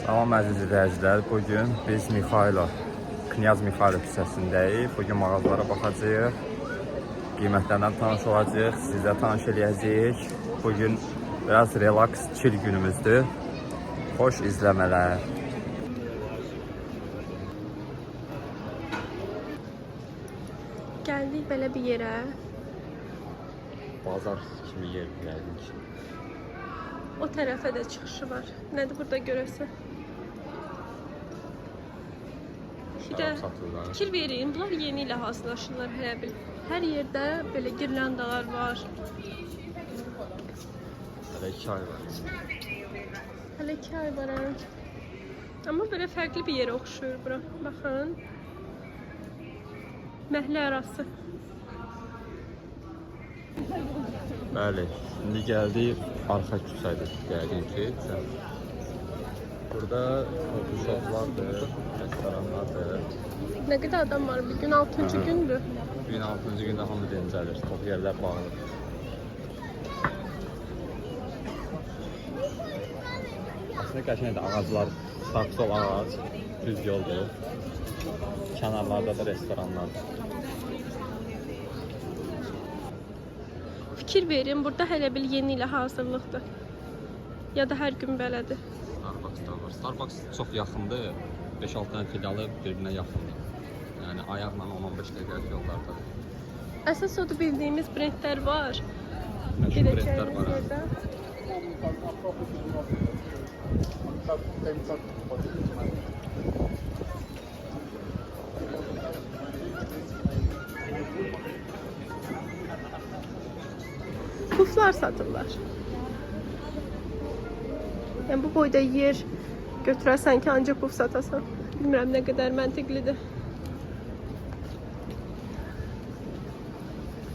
Salam əziz izləyicilər, bugün biz Knyaz Mikhailo küçəsindəyik. Bugün mağazalara baxacağıq, qiymətlərdən tanış olacağıq, sizə tanış eləyəcəyik. Bugün biraz relax, chill günümüzdür. Xoş izləmələr. Gəldik belə bir yerə. Bazar kimi yer gəldik. O tərəfə də çıxışı var. Nədir burada görəsən? Fikir verin, bunlar yeni ilə hazırlaşırlar hələ bil. Hər yerdə belə girlandalar var. Hələ 2 ay var. Hələ 2 ay var. Amma belə fərqli bir yerə oxşuyur bura. Baxın. Məhəllə arası. Bəli, indi gəldik arxa küçədir. Yəqin ki, burada shoplardır, restoranlardır. Nə qədər adam var? Bir gün 6-cı gündür. Bugün 6-cı gündə hamı dincəlir, çox yerlər bağlı. Aslında qəşəngdir, ağaclar, sağ-sol ağac, düz yoldur. Kənarlarda da restoranlardır. Fikir verin, burada hələ bil yeni ilə hazırlıqdır. Ya da hər gün belədir. Starbucks'da var. Starbucks çox yaxındır. 5-6 dənə filialı bir-birinə yaxındır. Yəni ayaqla 10-15 dəqiqəlik yollardadır. Əsas odur bildiyimiz brendlər var. Məşhur brendlər var. Puflar satırlar. Yəni bu boyda yer götürərsən ki, ancaq puf satasan. Bilmirəm nə qədər məntiqlidir.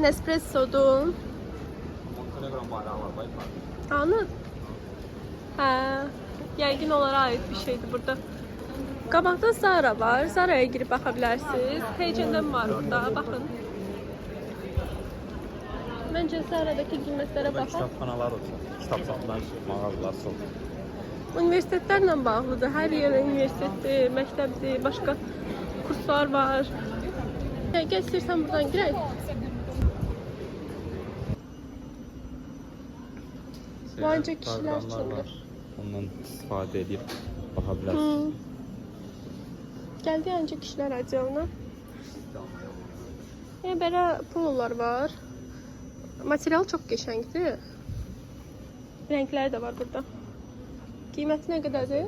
Nespresso'dur. Montenegro bayrağı var, bayrağı. Anladın? Hə, yəqin onlara aid bir şeydir burada. Qabaqda Zara var. Zara'ya girib baxa bilərsiniz. H&M var orada, baxın. Məncə Zara'dakı qiymətlərə baxaq. Kitabxanalar olsun, kitab satılan mağazalar olsun. Universitetlərlə bağlıdır. Hər yerə universitetdir, məktəbdir, başqa kurslar var. Gəl istəyirsən buradan girək. Bu ancaq kişilər üçündür. Ondan istifadə edib baxa bilərsiniz. Gəldi ancaq kişilər acılına. Yəni belə pololar var. Material çox qəşəngdir. Rəngləri də var burada. Qiyməti nə qədərdir?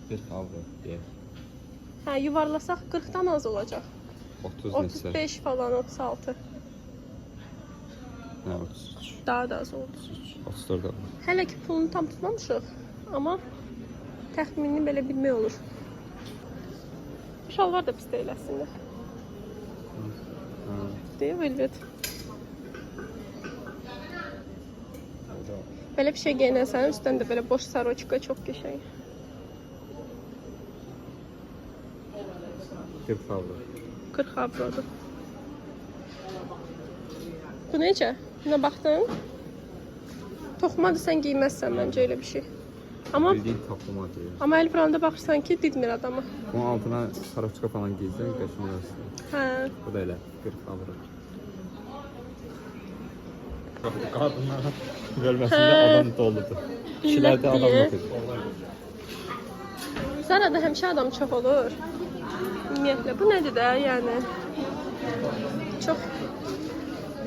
40 avro deyək. Hə, yuvarlasaq 40-dan az olacaq. 35 falan, 36. Hə, 33. Daha da az oldu. 34 avro. Hələ ki pulunu tam tutmamışıq. Amma təxminini belə bilmək olur. Şalvar da pis deyil əslində. Deyil, velvet. Belə bir şey geyinəsən, üstdən də belə boş saroçka çox qəşəng. 40 avro. 40 avrodur. Bu necə? Buna baxdın? Toxumadır, sən giyməzsən məncə elə bir şey. Amma Bildiyin toxumadır. Amma el branda baxırsan ki, didmir adamı. Bunun altına saroçka falan giysən, qəşəng olarsan. Hə. Bu da elə 40 avro. Qadınlar bölməsində adam doludur. Kişilərdə adam yoxdur. Zara'da həmişə adam çox olur. Ümumiyyətlə, bu nədir də, yəni çox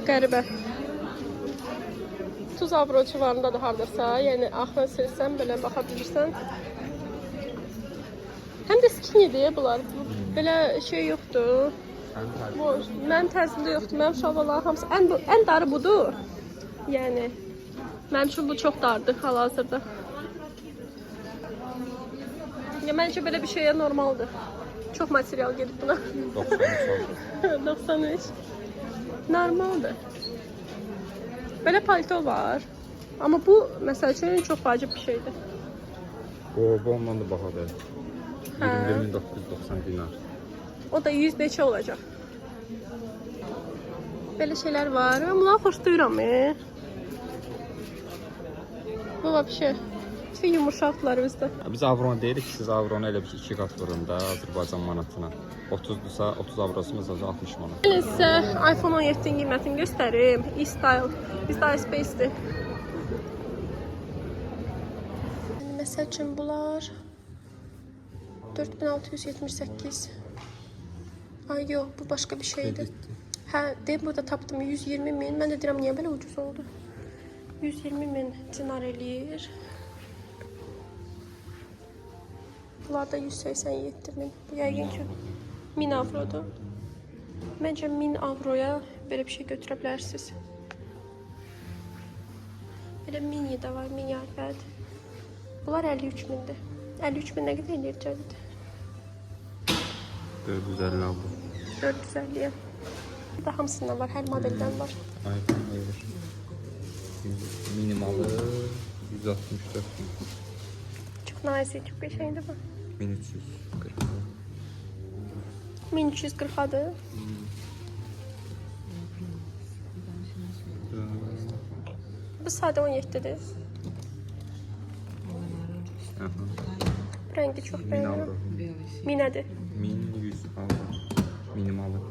qəribə. 30 avro civarındadır hardasa, yəni axına silsən belə baxa bilirsən. Həm də skinnydir bunlar, belə şey yoxdur. Mənim tərzimdə yoxdur, mənim şalvarlarım hamısı ən darı budur. Yəni, mənim üçün bu çox dardır hal-hazırda. Ya, məncə belə bir şeyə normaldır. Çox material gedib buna. 93. Normaldır. Belə palto var. Amma bu, məsəl üçün, çox vacib bir şeydir. Bu ondan da bahadır. 21.990 dinar. O da 100 neçə olacaq. Belə şeylər var. Mən bunları xoşlayıram. Bu vəbşə Hafif yumuşaqlar özdə. Biz avron deyirik ki, siz avronu elə bir 2 qat vurun da Azərbaycan manatına. 30-dursa 30 avrosumuz 60 manat. Gəlin sizə iPhone 17-in qiymətini göstərim. E-Style. E-Style Space-dir. Məsəl üçün bunlar 4678. Ay yox, bu başqa bir şeydir. Hə, deyib burada tapdım 120 min. Mən də deyirəm niyə belə ucuz oldu? 120 min dinar eləyir. Bunlar da 187 min. Bu yəqin ki 1000 avrodur. Məncə 1000 avroya belə bir şey götürə bilərsiniz. Belə mini də var, mini iPad. Bunlar 53 mindir. 53 min nə qədər eləyir Cəvid? 450 avro. 450-yə. Burada hamısından var, hər modeldən var. iPhone verir. Minimalı 164 min. Çox nazik, çox qəşəngdir bu. 1340. 1340-adır. Bu sadə 17-dir. Bu rəngi çox bəyənirəm. Minədir. 1100 avro. Minimalı.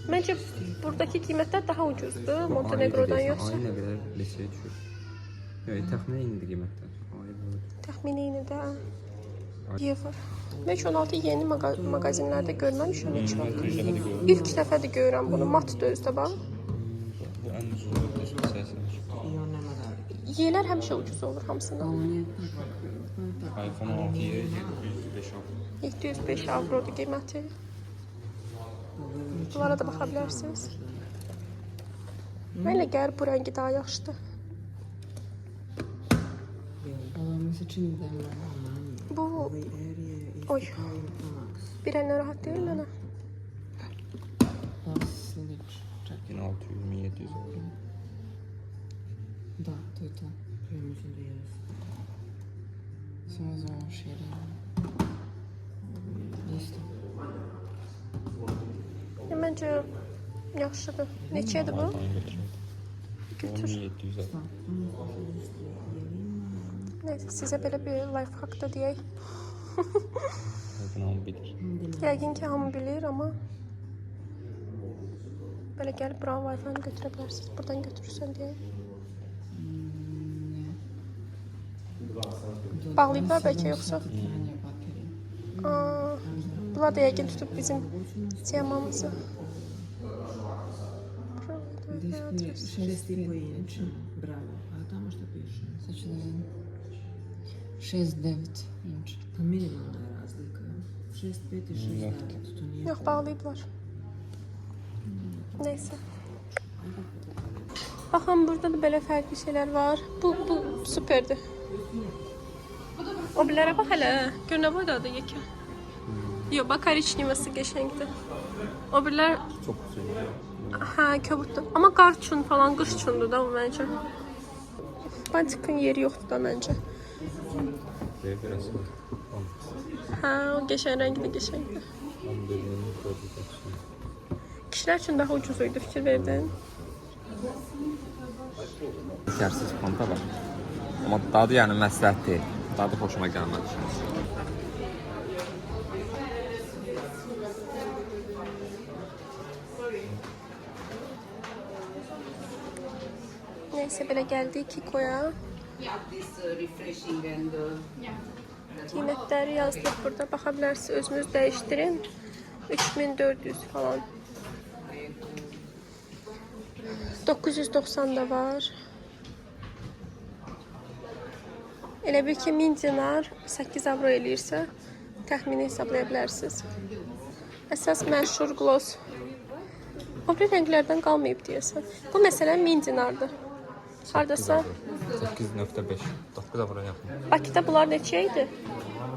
Məncə buradakı qiymətlər daha ucuzdur Montenegrodan yoxsa. Ay nə qədər neçəyə düşür? Yox, təxminən eynidir qiymətlər. Təxmini eynidir. Evro. Mən 16 yeni mağazinlərdə görməmişəm heç vaxt. İlk dəfədir görürəm bunu. Matdır özdə bax. Bu ən ucuz Yeylər həmişə ucuz olur hamısından. iPhone 6-ya 705 avro. 705 avrodur qiyməti. Bunlara da baxa bilərsiniz. Mən elə gəlir bu rəngi daha yaxşıdır. Bu... Oy. Bir əlinə rahat deyil mənə. 1600-1700 avro. Да, то это прям интересно. Сразу шире. Есть. Məncə yaxşıdır. Neçədir bu? Götür. 1700 avro. Neyse, sizə belə bir life hack da deyək. Yəqin hamı bilir. Yəqin ki hamı bilir, amma belə gəlib buranın Wi-Fi-ni götürə bilərsiniz. Buradan götürürsən deyək. Bağlayıblar bəlkə yoxsa? Bunlar da yəqin tutub bizim temamızı. 6,5. Браво. А там что пише? Сочинение. 6,9 inç. Там минимальная разлика. 6,5 и 6,9. Yox, bağlayıblar. Neyse. Baxın, burada da belə fərqli şeylər var. Bu süperdir. O bilərə bax hələ. Gör nə boydadır yekə. Yox, bax korичневası qəşəngdir. O birlər Çox güzel. hə, köbuddur. Amma qar üçün falan, qış üçündür da bu məncə. Bantikın yeri yoxdur da məncə. Biraz Hə, o qəşəng rəngi də qəşəngdir. Kişilər üçün daha ucuz idi, fikir verdin. Şərsiz panta var. Amma dadı yəni məsləhət deyil. Dadı xoşuma gəlmədi. Neyse, belə gəldik Kiko'ya. This refreshing and Qiymətləri yazdıq burada. Baxa bilərsiniz, özünüz dəyişdirin. 3400 falan. 990 da var. Elə bil ki 1000 dinar 8 avro eləyirsə təxmini hesablaya bilərsiniz. Əsas məşhur gloss. O bir rənglərdən qalmayıb deyəsən. Bu məsələn 1000 dinardır. Hardasa 8.5. 9 avro yaxın. Bakıda bunlar neçə idi?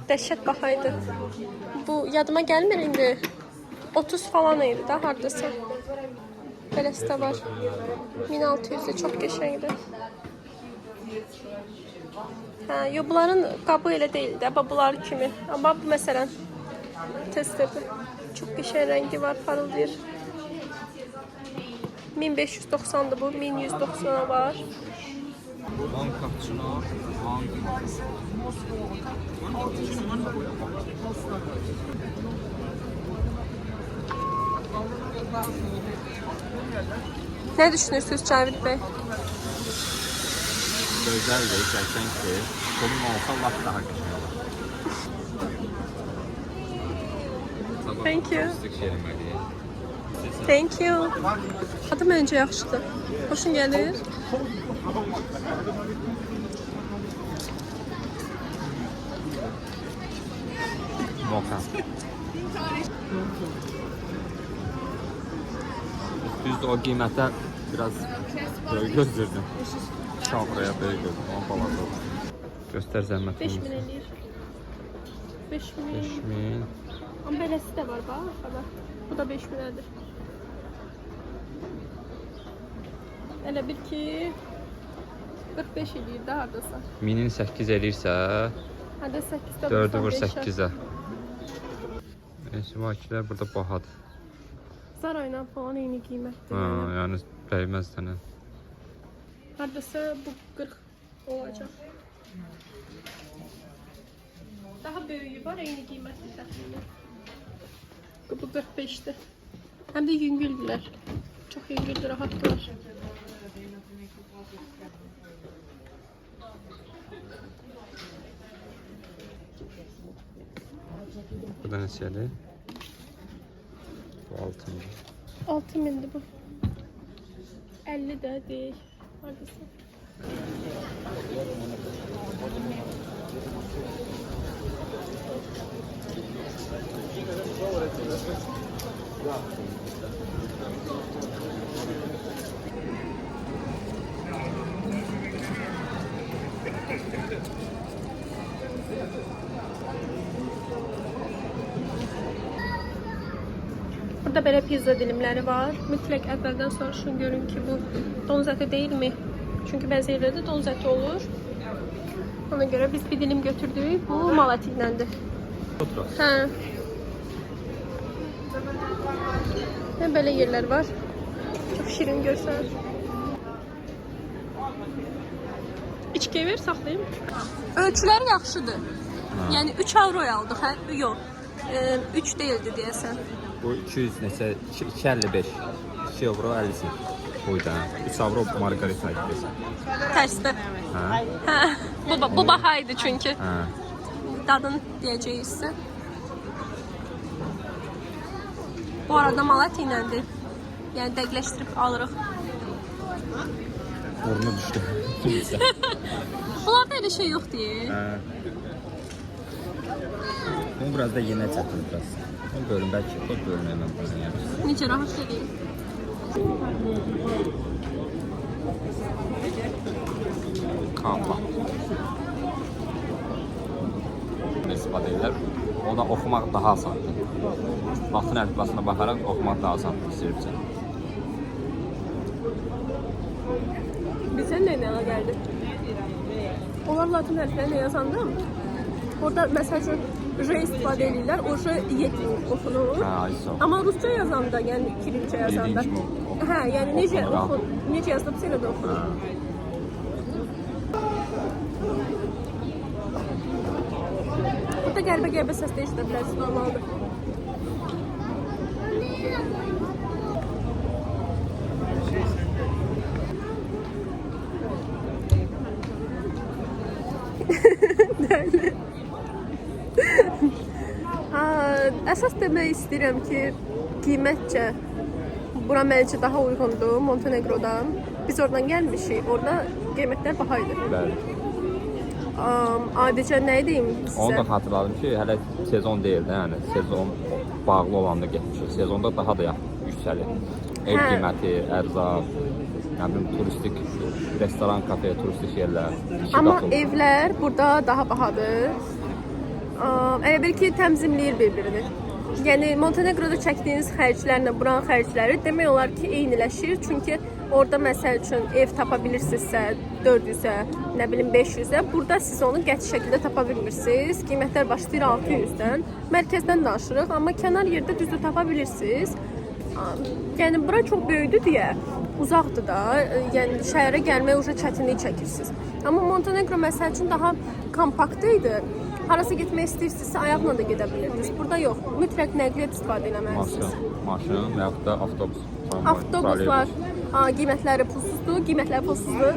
Dəhşət baha idi. Bu yadıma gəlmir indi. 30 falan idi də hardasa. Beləsi də var. 1600-də çox qəşəngdir. Hə, yo, bunların qabı elə deyildi, bunlar kimi. Amma bu məsələn testerdir. Çox qəşəng rəngi var, parıldayır. 1590'dı bu, 1190'a var. One cappuccino, one mocha. Ne düşünürsünüz Cavit Bey? Gözəldir, gerçəkdən ki, bunun olsa lap daha güzel olur. Thank you. Turistik şeriməliyyə. Thank you. Adı məncə yaxşıdır. Xoşun gəlir. Mocha. Düzdür, o qiymətə biraz böyük gözlürdüm. Şahıraya böyük gözlürdüm, ama balaca olur. Göstər 5 zəhmətimizi. min eləyir. 5 min. 5000. Amma beləsi də var bax. Baba. Bu da 5 minədir. Elə bil ki 45 eləyir də hardasa. 1000-in 8 eləyirsə, Hadi 8-də 4-ü vur 8-ə. Esvakilər burada bahadır. Zara ilə falan eyni qiymətdir. Ha, yəni dəyməz sənə. Hardasa bu 40 olacaq. Daha böyüyü var, eyni qiymətli təxminən. Bu 45-dir. Həm də yüngüldülər. Çox yüngüldür, rahatdılar. Bu da neçədir? Bu 6000. 6000'di bu. 50 də deyil. Hardasa. Burada belə pizza dilimləri var. Mütləq əvvəldən soruşun, görün ki, bu donuz əti deyilmi? Çünki bəzi yerlərdə donuz əti olur. Ona görə biz bir dilim götürdük. Bu mal əti iləndir. Hə. Və belə yerlər var. Çox şirin görsənir. İçkiyə ver, saxlayayım. Ölçüləri yaxşıdır. Yəni 3 avroya aldıq, hə? Yox. 3 deyildi deyəsən. Bu 200 neçə? 2.55. 2 euro 50 cent. Buydu. 3 avro margarita deyəsən. Tərsdə. Hə? Hə. Bu baha idi çünki. Hə. Dadını deyəcəyizsə. Bu arada malat iləndir. Yəni dəqiqləşdirib alırıq. Burnu düşdü. Bunlarda elə şey yoxdur. Hə. Bunu biraz da yenə çətin biraz. Bunu bölüm, bəlkə o bölməyə mən bunu yapırsın. Necə rahat edeyim. Kamba. İstifadə edirlər. O da oxumaq daha asandır. Latın əlifbasına baxaraq oxumaq daha asandır Sirpçə. Bizə nə gəldi? Onlar latın hərflərini yazanda orada məsəl üçün J istifadə edirlər, o J yetmir oxunur. Hə, ISO. Amma rusca yazanda, yəni kirilçə yazanda. Hə, yəni necə oxun, necə yazılıbsa elə də oxunur. Burada qəribə səs də eşidə bilərsiniz, normaldır. Əsas demək istəyirəm ki, qiymətcə bura məncə daha uyğundur Montenegrodan. Biz oradan gəlmişik, orada qiymətlər baha idi. Bəli. Adicə nə deyim sizə? Onu da xatırladım ki, hələ sezon deyil də, yəni sezon bağlı olanda getmişik. Sezonda daha da yüksəlir. Ev qiyməti, ərzaq, nə bilim turistik restoran, kafe, turistik yerlər. Amma evlər burada daha bahadır. Elə bil ki, təmzimləyir bir-birini. Yəni Montenegroda çəkdiyiniz xərclərlə buranın xərcləri demək olar ki, eyniləşir. Çünki orada məsəl üçün ev tapa bilirsinizsə 400-ə, nə bilim 500-ə, burada siz onu qəti şəkildə tapa bilmirsiniz. Qiymətlər başlayır 600-dən. Mərkəzdən danışırıq, amma kənar yerdə düzdür tapa bilirsiniz. Yəni bura çox böyükdür deyə uzaqdır da, yəni şəhərə gəlmək uca çətinlik çəkirsiniz. Amma Montenegro məsəl üçün daha kompakt idi. Harasa getmək istəyirsinizsə ayaqla da gedə bilirsiniz. Burada yox, mütləq nəqliyyat istifadə etməlisiniz. Maşın və yaxud da avtobus. Avtobuslar, qiymətləri pulsuzdur, qiymətləri pulsuzdur.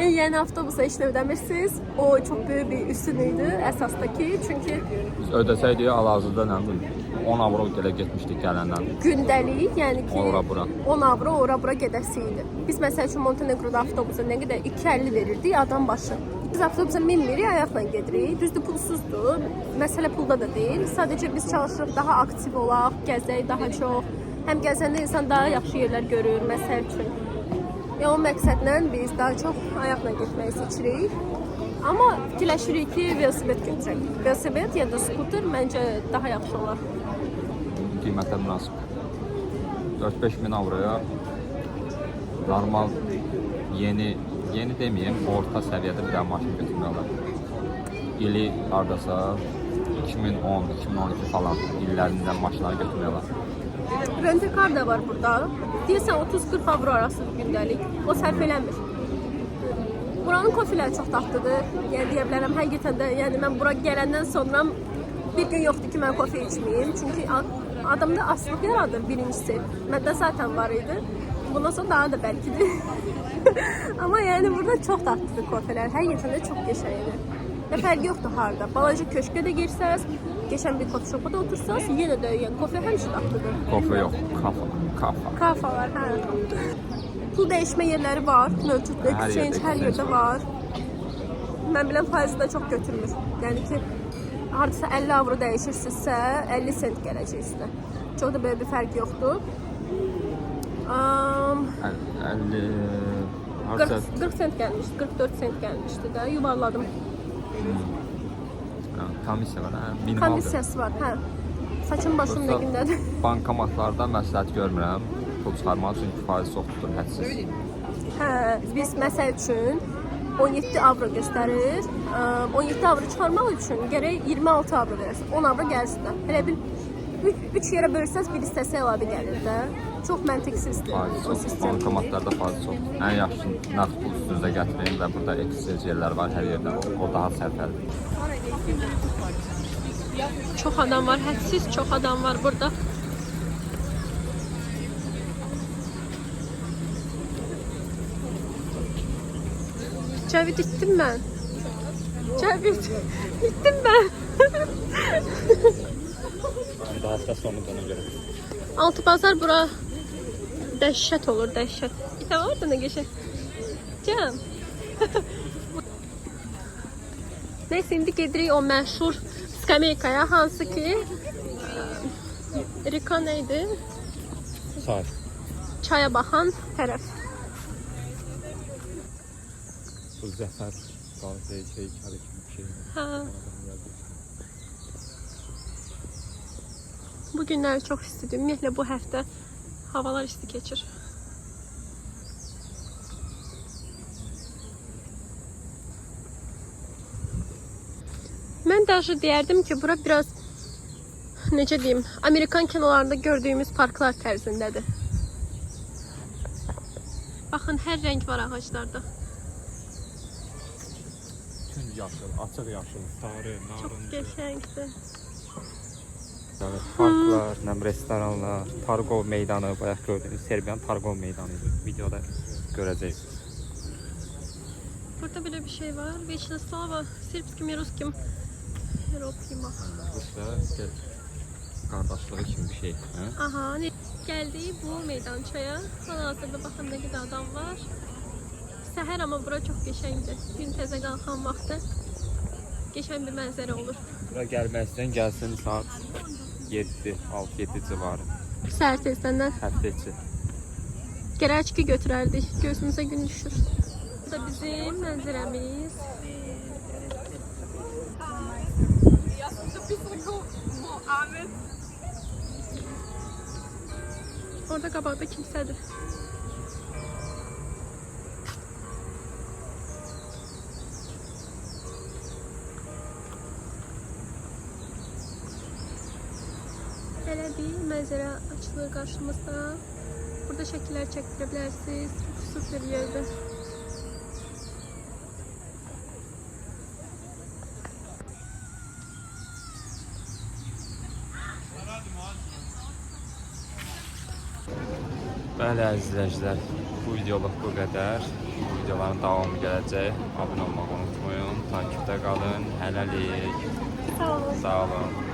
Yəni avtobusa heç nə ödəmirsiniz. O çox böyük bir üstün idi əsasdakı. Çünki Biz ödəsəydik hal-hazırda nə bilim 10 avro belə getmişdik gələndən. gündəlik, yəni ki Ora bura. 10 avro ora-bura gedəsi idi. Biz məsəl üçün Montenegroda avtobusa nə qədər 2.50 verirdik adam başı. Biz avtobusa minmirik, ayaqla gedirik. Düzdür, pulsuzdur. Məsələ pulda da deyil. Sadəcə biz çalışırıq daha aktiv olaq, gəzək daha çox. Həm gəzəndə insan daha yaxşı yerlər görür, məsəl üçün. O məqsədlə biz daha çox ayaqla getməyi seçirik. Amma fikirləşirik ki, velosiped götürək. Velosiped ya da skuter məncə daha yaxşı olar. Qiymətə münasib. 4-5 min avroya normal yeni deməyim, orta səviyyədə bir dənə maşın götürmək olar. İli hardasa 2010-2012 falan illərində maşınları götürmək olar. Rentekar da var burada. Deyirsən 30-40 avro arası gündəlik. O sərf eləmir. Buranın kofeləri çox dadlıdır. Yəni deyə bilərəm, həqiqətən də, yəni mən bura gələndən sonra bir gün yoxdur ki, mən kofe içməyim. Çünki adamda aslıq yaradır birincisi. Məndə zaten var idi. Bundan sonra daha da bəlkidir. Amma yəni burada çox dadlıdır kofelər. Həqiqətən də çox qəşəngdir. Və fərqi yoxdur harda. Balaca köşkə də girsəz, geçən bir kofe shop'a da otursanız yenə də yəni kofe həmişə dadlıdır. Kofe yox, kafa. Kafalar, hə. Pul dəyişmə yerləri var, mövcuddur, exchange hər yerdə var. Mən bilən faizi də çox götürmür. Yəni ki, hardasa 50 avro dəyişirsinizsə, 50 sent gələcək üstə. Çox da belə bir fərq yoxdur. 40 sent gəlmişdi, 44 sent gəlmişdi də, yuvarladım. Komissiya var, hə? Minimaldır. Komissiyası var, hə. Saçın başım nə gündədir? Bankomatlarda məsləhət görmürəm. Pul çıxarmaq üçün faiz çox tutur, hədsiz. Hə, biz məsəl üçün 17 avro göstərir. 17 avro çıxarmaq üçün gərək 26 avro verəsən. 10 avro gəlsin də. Elə bil 3 yerə bölsəz bir hissəsi əlavə gəlir də. Çox məntiqsizdir Faiz o çox, sistem. bankomatlarda faiz çox. Ən yaxşı nağd pul üstünüzə gətirin və burada exchange yerlər var hər yerdə. O daha sərfəlidir. Çox adam var, hədsiz çox adam var burada. Cəvid itdim mən. Cəvid itdim mən. Daha hafta sonu ona görə. Altı bazar bura dəhşət olur, dəhşət. İtə var da nə geçək. Cəm. Neyse, indi gedirik o məşhur skameykaya, hansı ki Rika neydi? Sağ. Çaya baxan tərəf. Bu zəfər qaldı şey kimi bir şey. Hə. Bu günlər çox istidir. Ümumiyyətlə bu həftə havalar isti keçir. Mən daha deyərdim ki, bura biraz necə deyim, Amerikan kinolarında gördüyümüz parklar tərzindədir. Baxın, hər rəng var ağaclarda. Tüm yaşıl, açıq yaşıl, sarı, Çox narıncı. qəşəngdir. Evet, parklar, restoranlar, Targov meydanı, bayaq gördüğünüz Serbiyan Targov meydanı videoda görəcəksiniz. Burada belə bir şey var. Veçna slava, srpskim i ruskim ropima. Rusya qardaşlığı kimi bir şey. Hə? Aha, gəldik bu meydançaya. Hal-hazırda baxın nə qədər adam var. Səhər amma bura çox qəşəngdir. Gün təzə qalxan vaxtı qəşəng bir mənzərə olur. Bura gəlmək istəyən gəlsin saat 7, 6-7 civarı. Səhər tezdən Həftə içi. gərəçki götürərdik. Gözümüzə gün düşür. Bu da bizim mənzərəmiz. Orada qabaqda kimsədir. Belə bir mənzərə açılır qarşımızda. Burada şəkillər çəkdirə bilərsiniz. Çox super yerdir. Bəli əziz izləyicilər, bu videoluk bu qədər. Bu videoların davamı gələcək. Abunə olmağı unutmayın. Takipdə qalın. Hələlik. Sağ olun. Sağ olun.